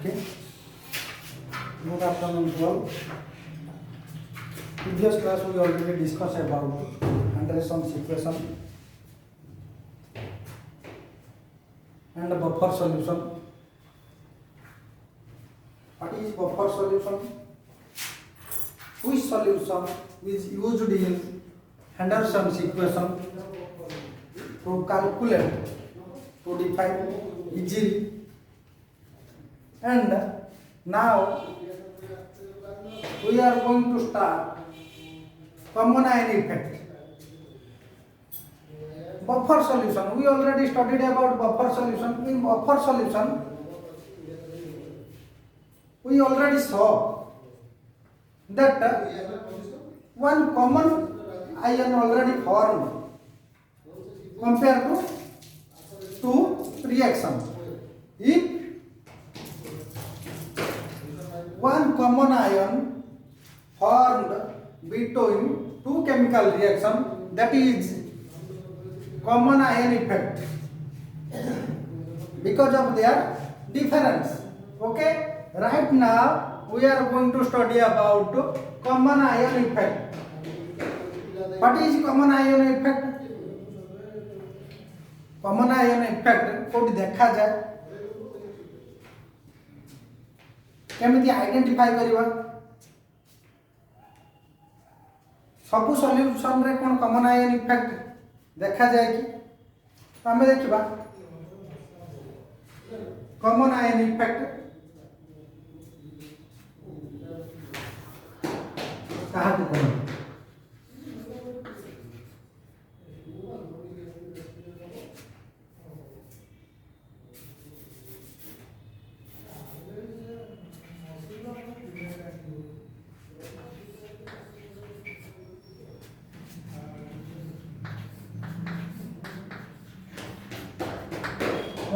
Okay. Good afternoon to all. Previous class we already discussed about Anderson equation and buffer solution. What is buffer solution? Which solution is used in Henderson's equation to calculate, to define easily? And now we are going to start common ion effect. Buffer solution. We already studied about buffer solution. In buffer solution, we already saw that one common ion already formed compared to two reactions. If one common ion formed between two chemical reactions, that is common ion effect, because of their difference. Okay, right now we are going to study about common ion effect. What is common ion effect? Common ion effect code देखा जाए केमिति identify करिवा सब solution रे कोन common ion effect देखा जाए कि तो हमें देखिबा कॉमन आयन इफेक्ट कहा को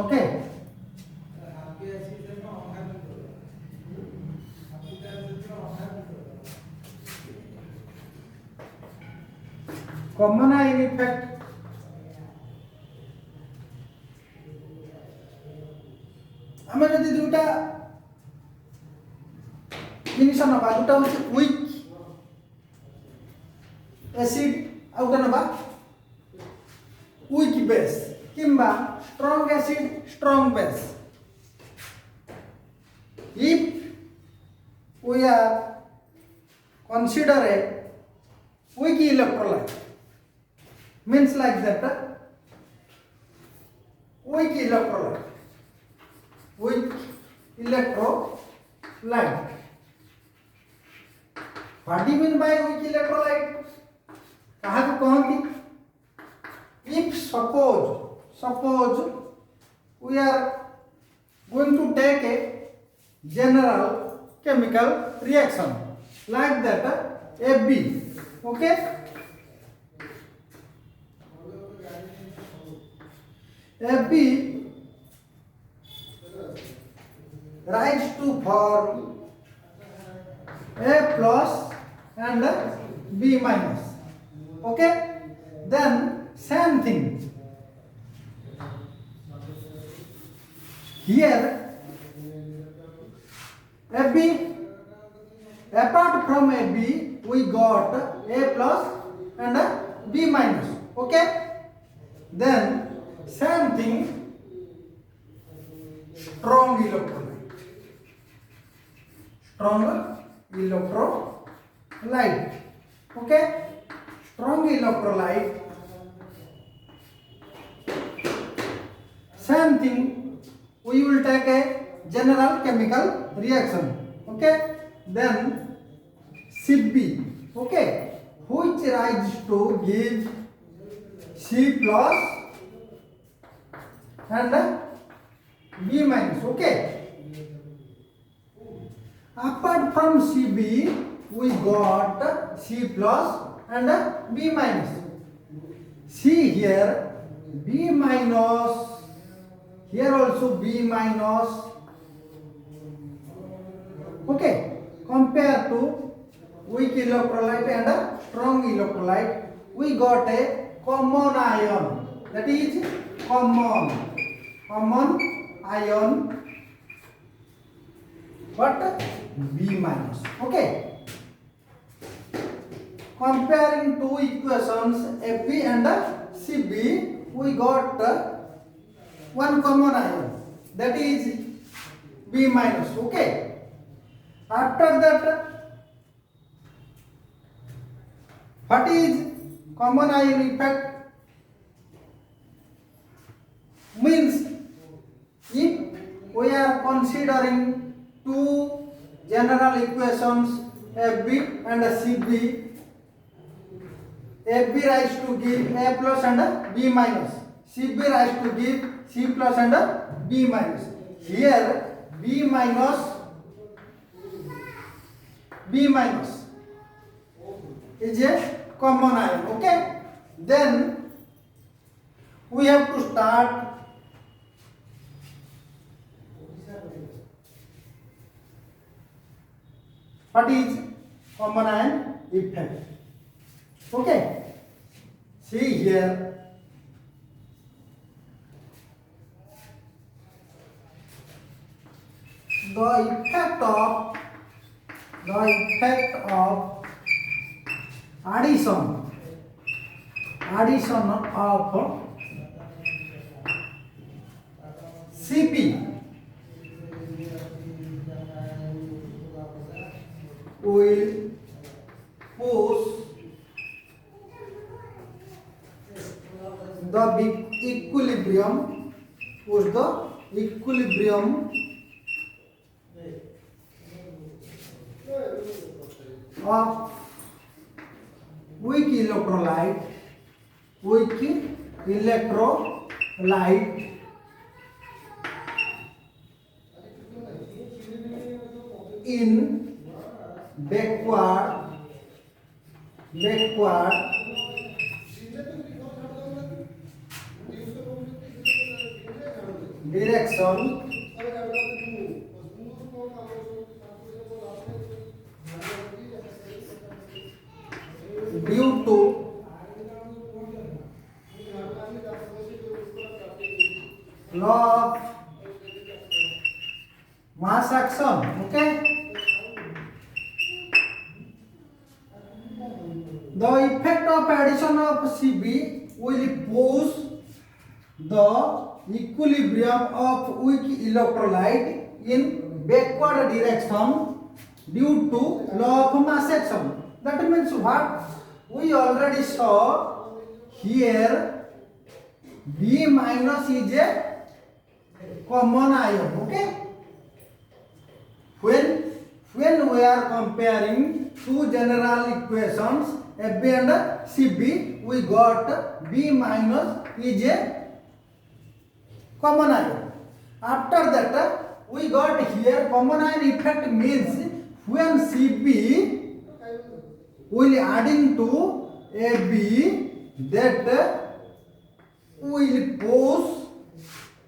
Okay. Common ion effect हमें जदि दुटा जिनिस नबा दुटा होछि वीक एसिड आ उटा नबा वीक बेस किंबा strong acid strong base. If we are consider a weak electrolyte, means like that weak electrolyte, weak electrolyte. What do you mean by weak electrolyte? कहाँ को कहती? If suppose we are going to take a general chemical reaction like that AB, okay? AB rise to form A plus and B minus, okay? Then same thing. Here, AB, apart from AB, we got A plus and B minus. Okay? Then, same thing, strong electrolyte. Strong electrolyte. Okay? Strong electrolyte. Same thing. We will take a general chemical reaction, okay? Then CB, okay, which rise to give C plus and B minus, okay? Apart from CB, we got C plus and B minus. See here, B minus. Here also B minus, okay, compared to weak electrolyte and strong electrolyte, we got a common ion, that is common ion what? B minus. Okay. Comparing two equations AB and CB, we got one common ion, that is B minus. Okay. After that, what is common ion effect? Means if we are considering two general equations AB and CB, AB rise to give A plus and B minus, CB rise to give C plus and B minus. Here B minus is a common ion. Okay, then we have to start what is common ion effect. Okay, see here, the effect of addition of CP will push the equilibrium of weak electrolyte in backward direction due to law of mass action. Okay, the effect of addition of CB will push the equilibrium of weak electrolyte in backward direction due to law of mass action. That means what? We already saw here B minus is a common ion. Okay, when we are comparing two general equations AB and CB, we got B minus is a common ion. After that, we got here common ion effect means when CB will adding to AB, that will push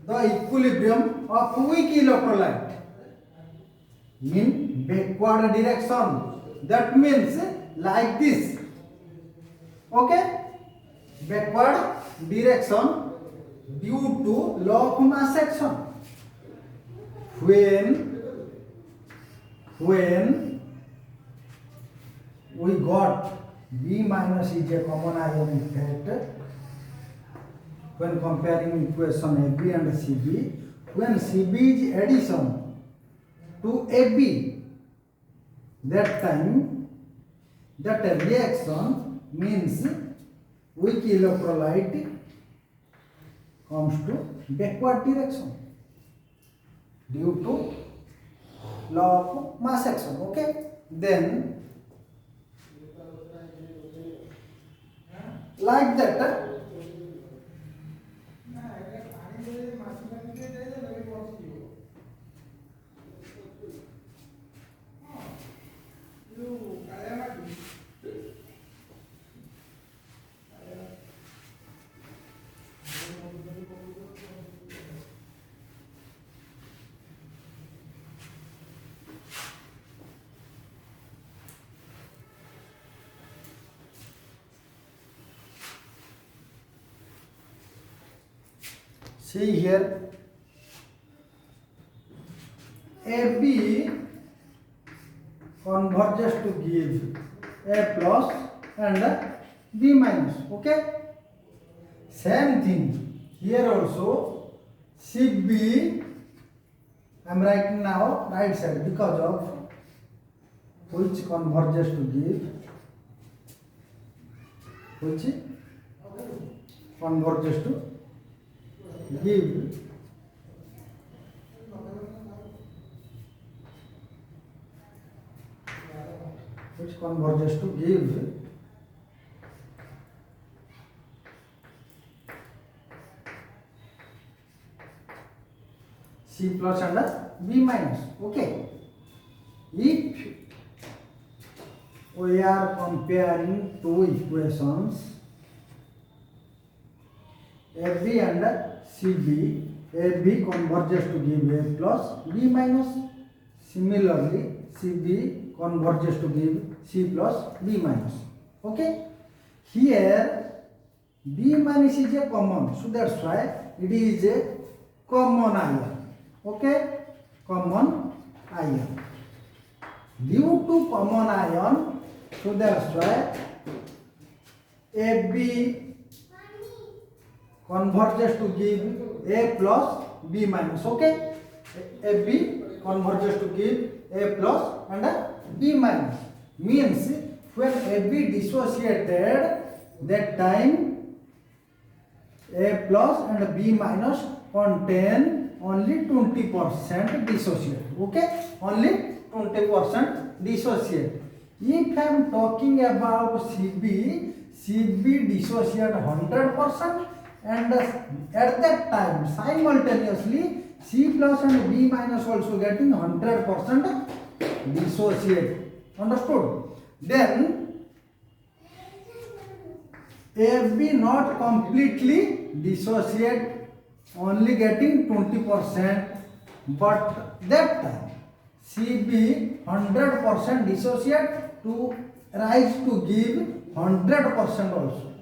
the equilibrium of weak electrolyte in backward direction. That means like this. Okay, backward direction due to law of mass action. When we got B minus is a common ion effect when comparing equation AB and CB, when CB is addition to AB, that time that reaction means weak electrolyte comes to backward direction due to law of mass action. Okay, then like that see here AB converges to give A plus and B minus. Okay, same thing here also. CB I am writing now right side because of which converges to give, which converges to give which converges to give C plus and B minus. Okay, if we are comparing two equations AB and CB, AB converges to give A plus B minus. Similarly, CB converges to give C plus B minus. Okay, here B minus is a common, so that's why it is a common ion. Okay, common ion. Due to common ion, so that's why AB converges to give A plus B minus. Okay, AB converges to give A plus and B minus. Means when AB dissociated, that time A plus and B minus contain only 20% dissociate. Okay, only 20% dissociate. If I am talking about CB, CB dissociate 100%, and at that time simultaneously C plus and B minus also getting 100% dissociate. Understood? Then AB not completely dissociate, only getting 20%, but that time CB 100% dissociate to rise to give 100% also.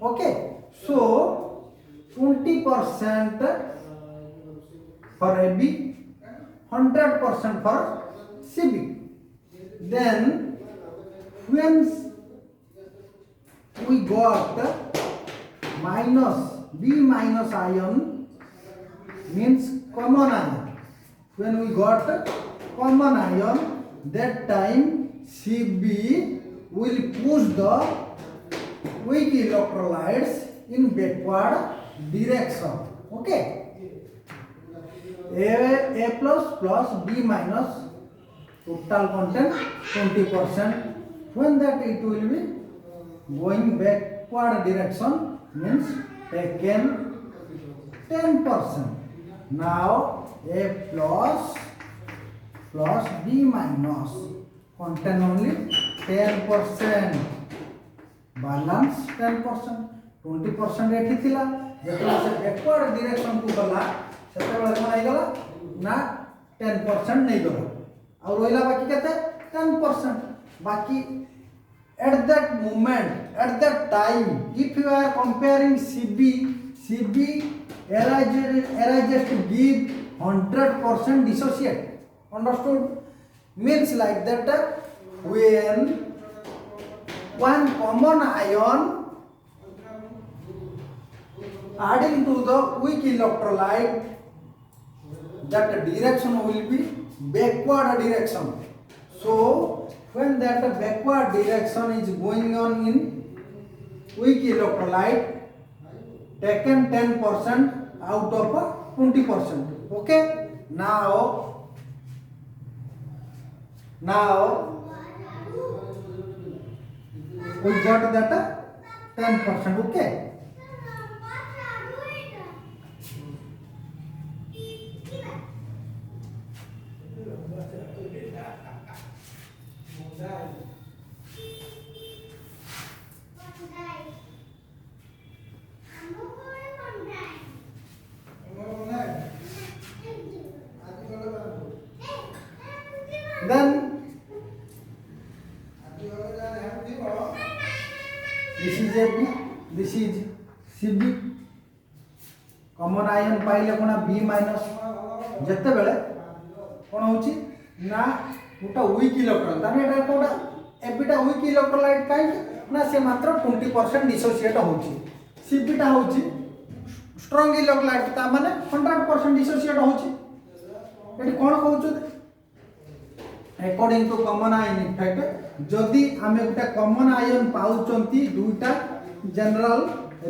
Okay, so 20% for AB, 100% for CB. Then when we got minus B minus ion, means common ion. When we got common ion, that time CB will push the weak electrolytes in backward direction. Okay, A plus plus B minus, total content 20%. When that it will be going backward direction, means taken 10%. Now A plus plus B minus contain only 10%, balance 10%, 20% एठी थिला जेतला से backward direction को गला सेतेबेले कोन आइ गला ना 10% नहीं गला और ओइला बाकी केते 10%. बाकी at that moment, at that time, if you are comparing CB arises to give 100% dissociate. Understood? Means like that when one common ion adding to the weak electrolyte, that direction will be backward direction. So when that backward direction is going on in weak electrolyte, taken 10% out of 20%. Okay, now we got that 10%. Okay, then this is AB, this is CB. common ion पाइले कोना B minus जत्ते बेले कोन होची ना गोटा weak electrolyte ताने एटा कोडा EBITDA weak electrolyte काई ना से मात्र 20% डिसोसिएट होची सीबीटा होची स्ट्रांग इलेक्ट्रोलाइट ता माने 100% डिसोसिएट होची एटी कोन कहउछु according to common ion effect जदि आमे गोटा कॉमन आयन पाउचंती दुटा जनरल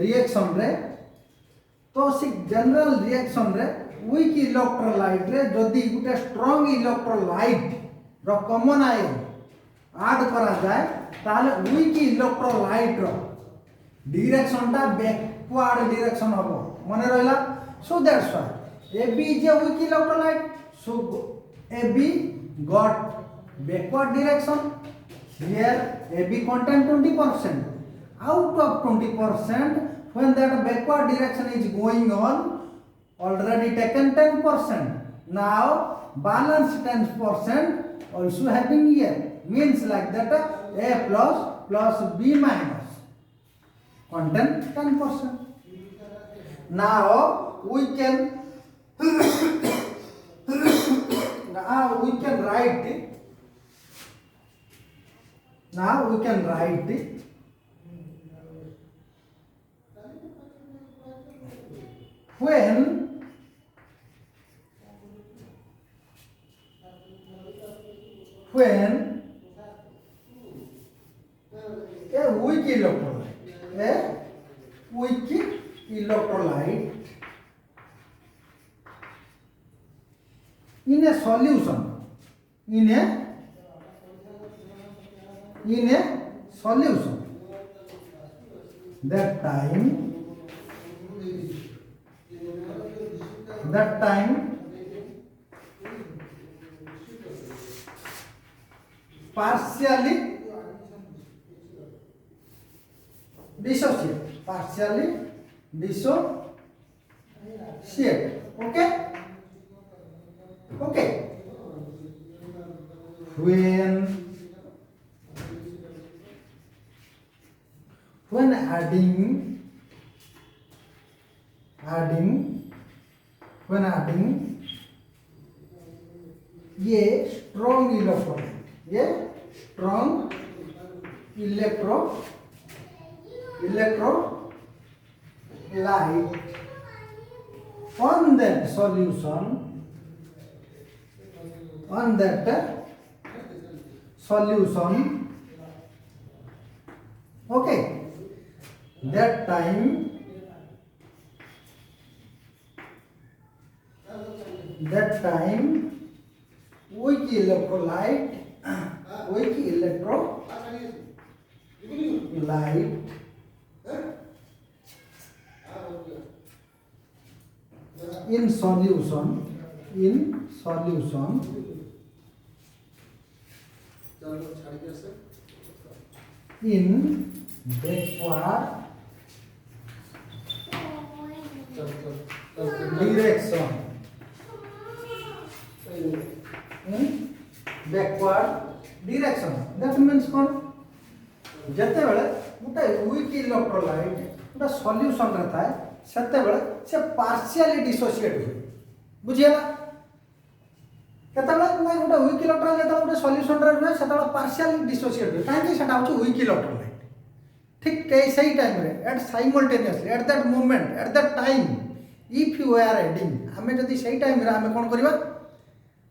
रिएक्शन रे तो से जनरल रिएक्शन रे वीक इलेक्ट्रोलाइट रे जदि गोटे स्ट्रांग इलेक्ट्रोलाइट रो कॉमन आयन ऐड करा जाए ताले वीक इलेक्ट्रोलाइट रो डायरेक्शन टा बैकवर्ड डायरेक्शन हबो मने रहला so that's why AB is a weak electrolyte so AB got backward direction here AB contain 20% out of 20% when that backward direction is going on already taken 10% now balance 10% also having here means like that A plus B minus contain 10% now we can write when a weak electrolyte in a solution that time partially dissociate okay when adding ये strong electrolyte on that solution okay that time weak electrolyte in solution in backward direction that means कौन जते बेले गोटे weak electrolyte गोटे solution रे थाए सेते बेले से पार्शियली डिसोसिएट हुए बुझियला केते बेले ना गोटे वीक इलेक्ट्रोलाइट जते गोटे सॉल्यूशन रे रहे सेते बेले पार्शियली डिसोसिएट हुए काहे कि सेटा होची वीक इलेक्ट्रोलाइट ठीक सही टाइम रे at simultaneously at that moment at that time if you are adding हमें जदी सही टाइम रे हमें कोन करबा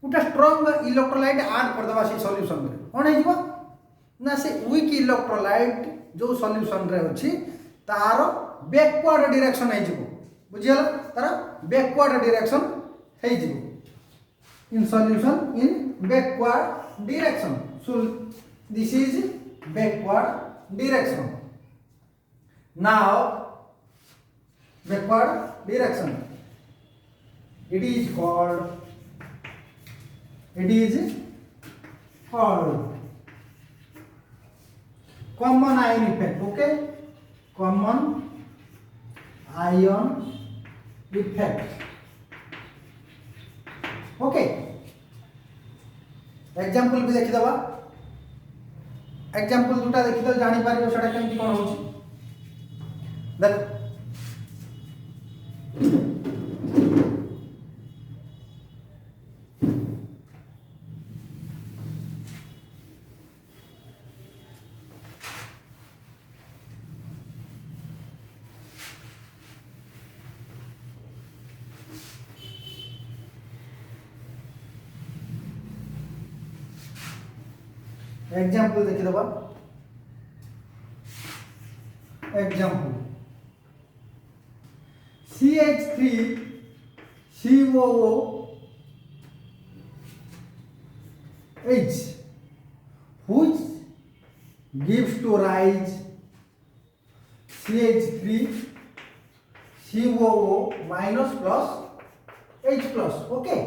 गोटे स्ट्रांग इलेक्ट्रोलाइट ऐड कर देबा से सॉल्यूशन रे कोन हे जीवो ना से वीक इलेक्ट्रोलाइट जो सॉल्यूशन रे अछि तार बैकवर्ड डायरेक्शन हे जीवो बुझियला तार बैकवर्ड डायरेक्शन हे जीवो in solution in backward direction so this is backward direction now backward direction it is called common ion effect okay common ion effect okay example भी देखि दबा example दुटा देखि तो जानि पारियो सेटा केमति कोन होची देख एग्जांपल देखि दबा example CH3COOH which gives to rise CH3COO minus plus H plus. Okay,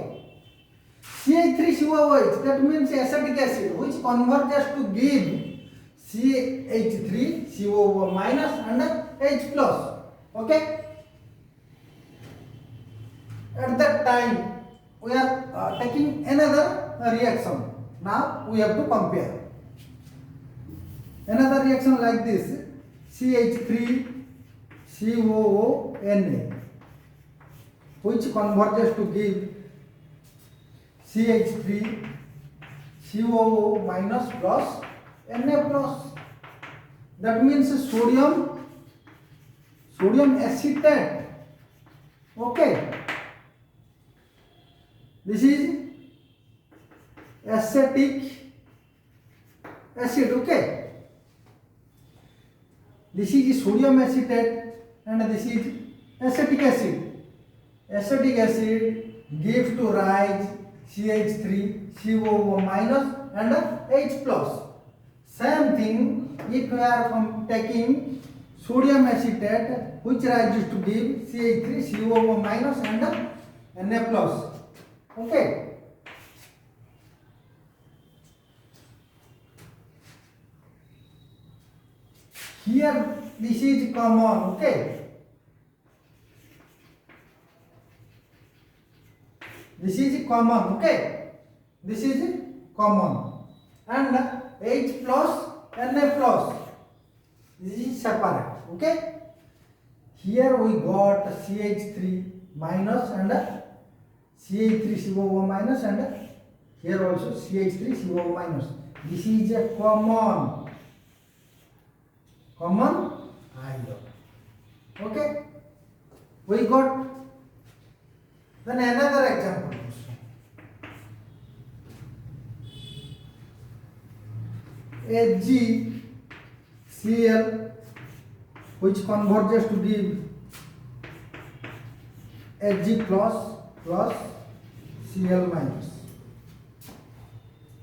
CH3COOH, that means acetic acid which converges to give CH3COO minus and H plus. Okay, at that time we are taking another reaction. Now we have to compare another reaction like this: CH3COONA which converges to give CH3COO minus plus Na plus. That means sodium acetate. Okay, this is acetic acid. Okay, this is sodium acetate and this is acetic acid. Acetic acid gives to rise CH3COO minus and H plus. Same thing if we are taking sodium acetate which rises to give CH3COO minus and Na plus. Okay, here this is common. Okay, this is common. Okay, this is common and H plus Na plus, this is separate. Okay, here we got CH3 minus and CH3COO minus and here also CH3COO minus. This is a common ion. Okay, we got. Then another example. HgCl which converges to give Hg plus plus Cl minus.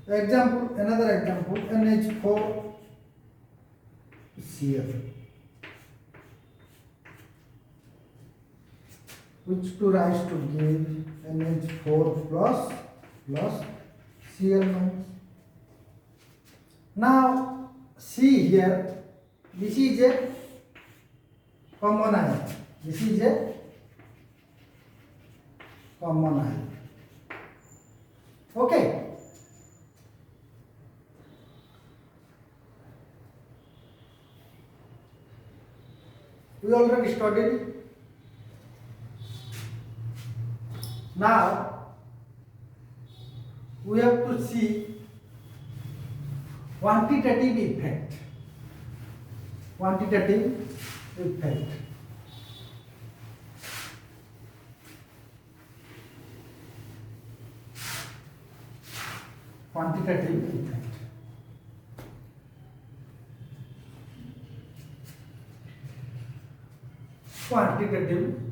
Example, another example, NH4Cl which to rise to give NH4 plus plus Cl minus. Now see here, this is a common ion. This is a common ion. Okay, we already studied. Now we have to see quantitative effect. Quantitative effect. Quantitative effect. Quantitative effect.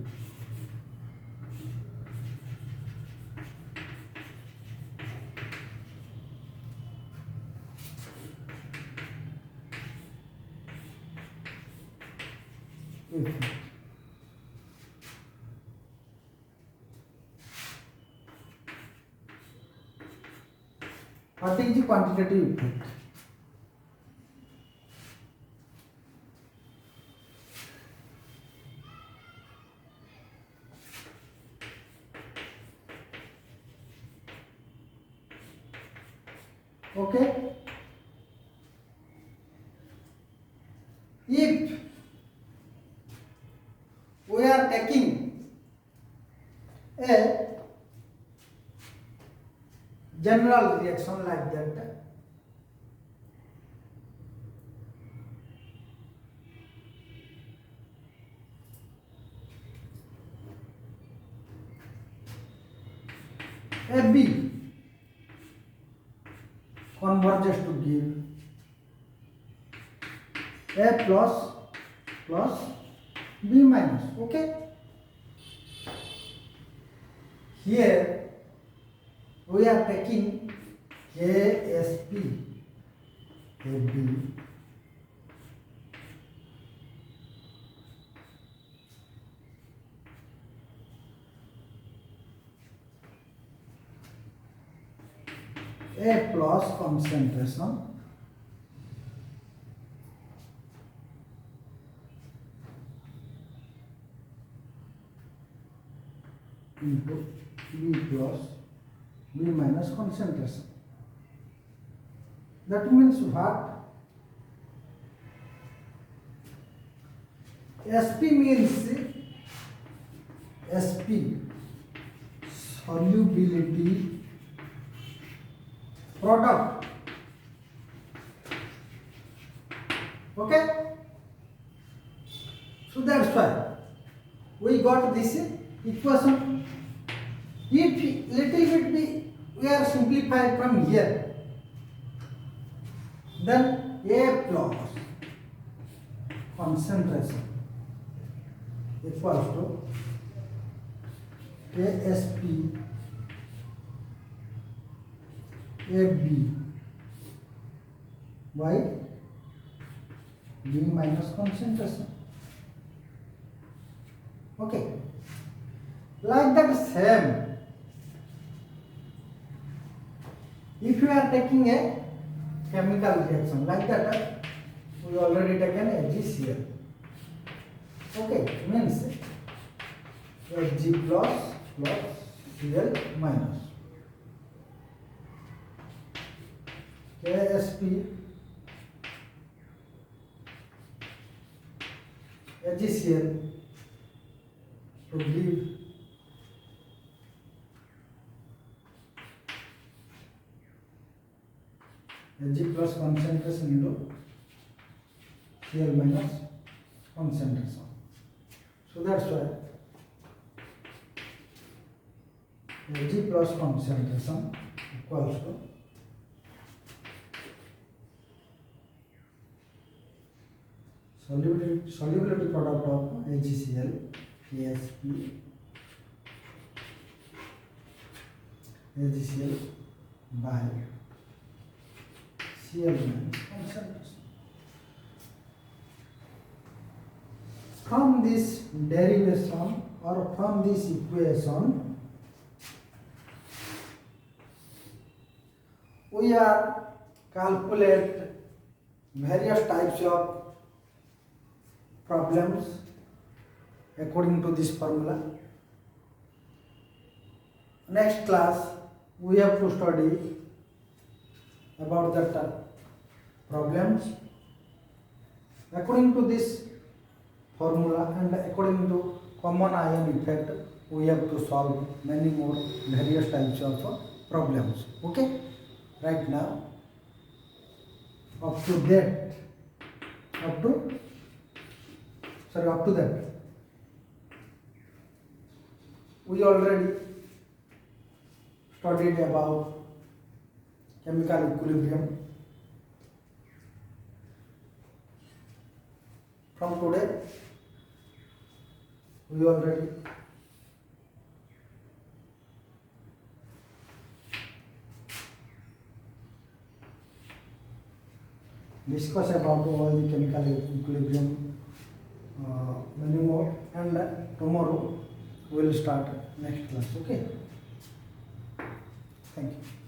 What is the quantitative effect? Okay, if we are taking a general reaction like that, AB converges to give A plus B minus. Okay, here we are taking KSP AB A plus concentration into B plus B minus concentration. That means what? SP means SP, solubility product. Okay, so that's why we got this equation. If little bit we are simplified from here, then A plus concentration equals to ASP AB by B minus concentration. Okay, like that same. If you are taking a chemical reaction like that, we already taken AgCl. Okay, means Ag plus Cl minus KSP AgCl to give Ag plus concentration into Cl minus concentration. So that's why Ag plus concentration equals to solubility product of AgCl KSP AgCl by Cl minus concentration. From this derivation or from this equation, we are calculate various types of problems according to this formula. Next class we have to study about the problems according to this formula, and according to common ion effect we have to solve many more various types of problems. Okay, right now up to that we already studied about chemical equilibrium. From today we already discuss about all the chemical equilibrium, many more, and tomorrow we will start next class. Okay, thank you.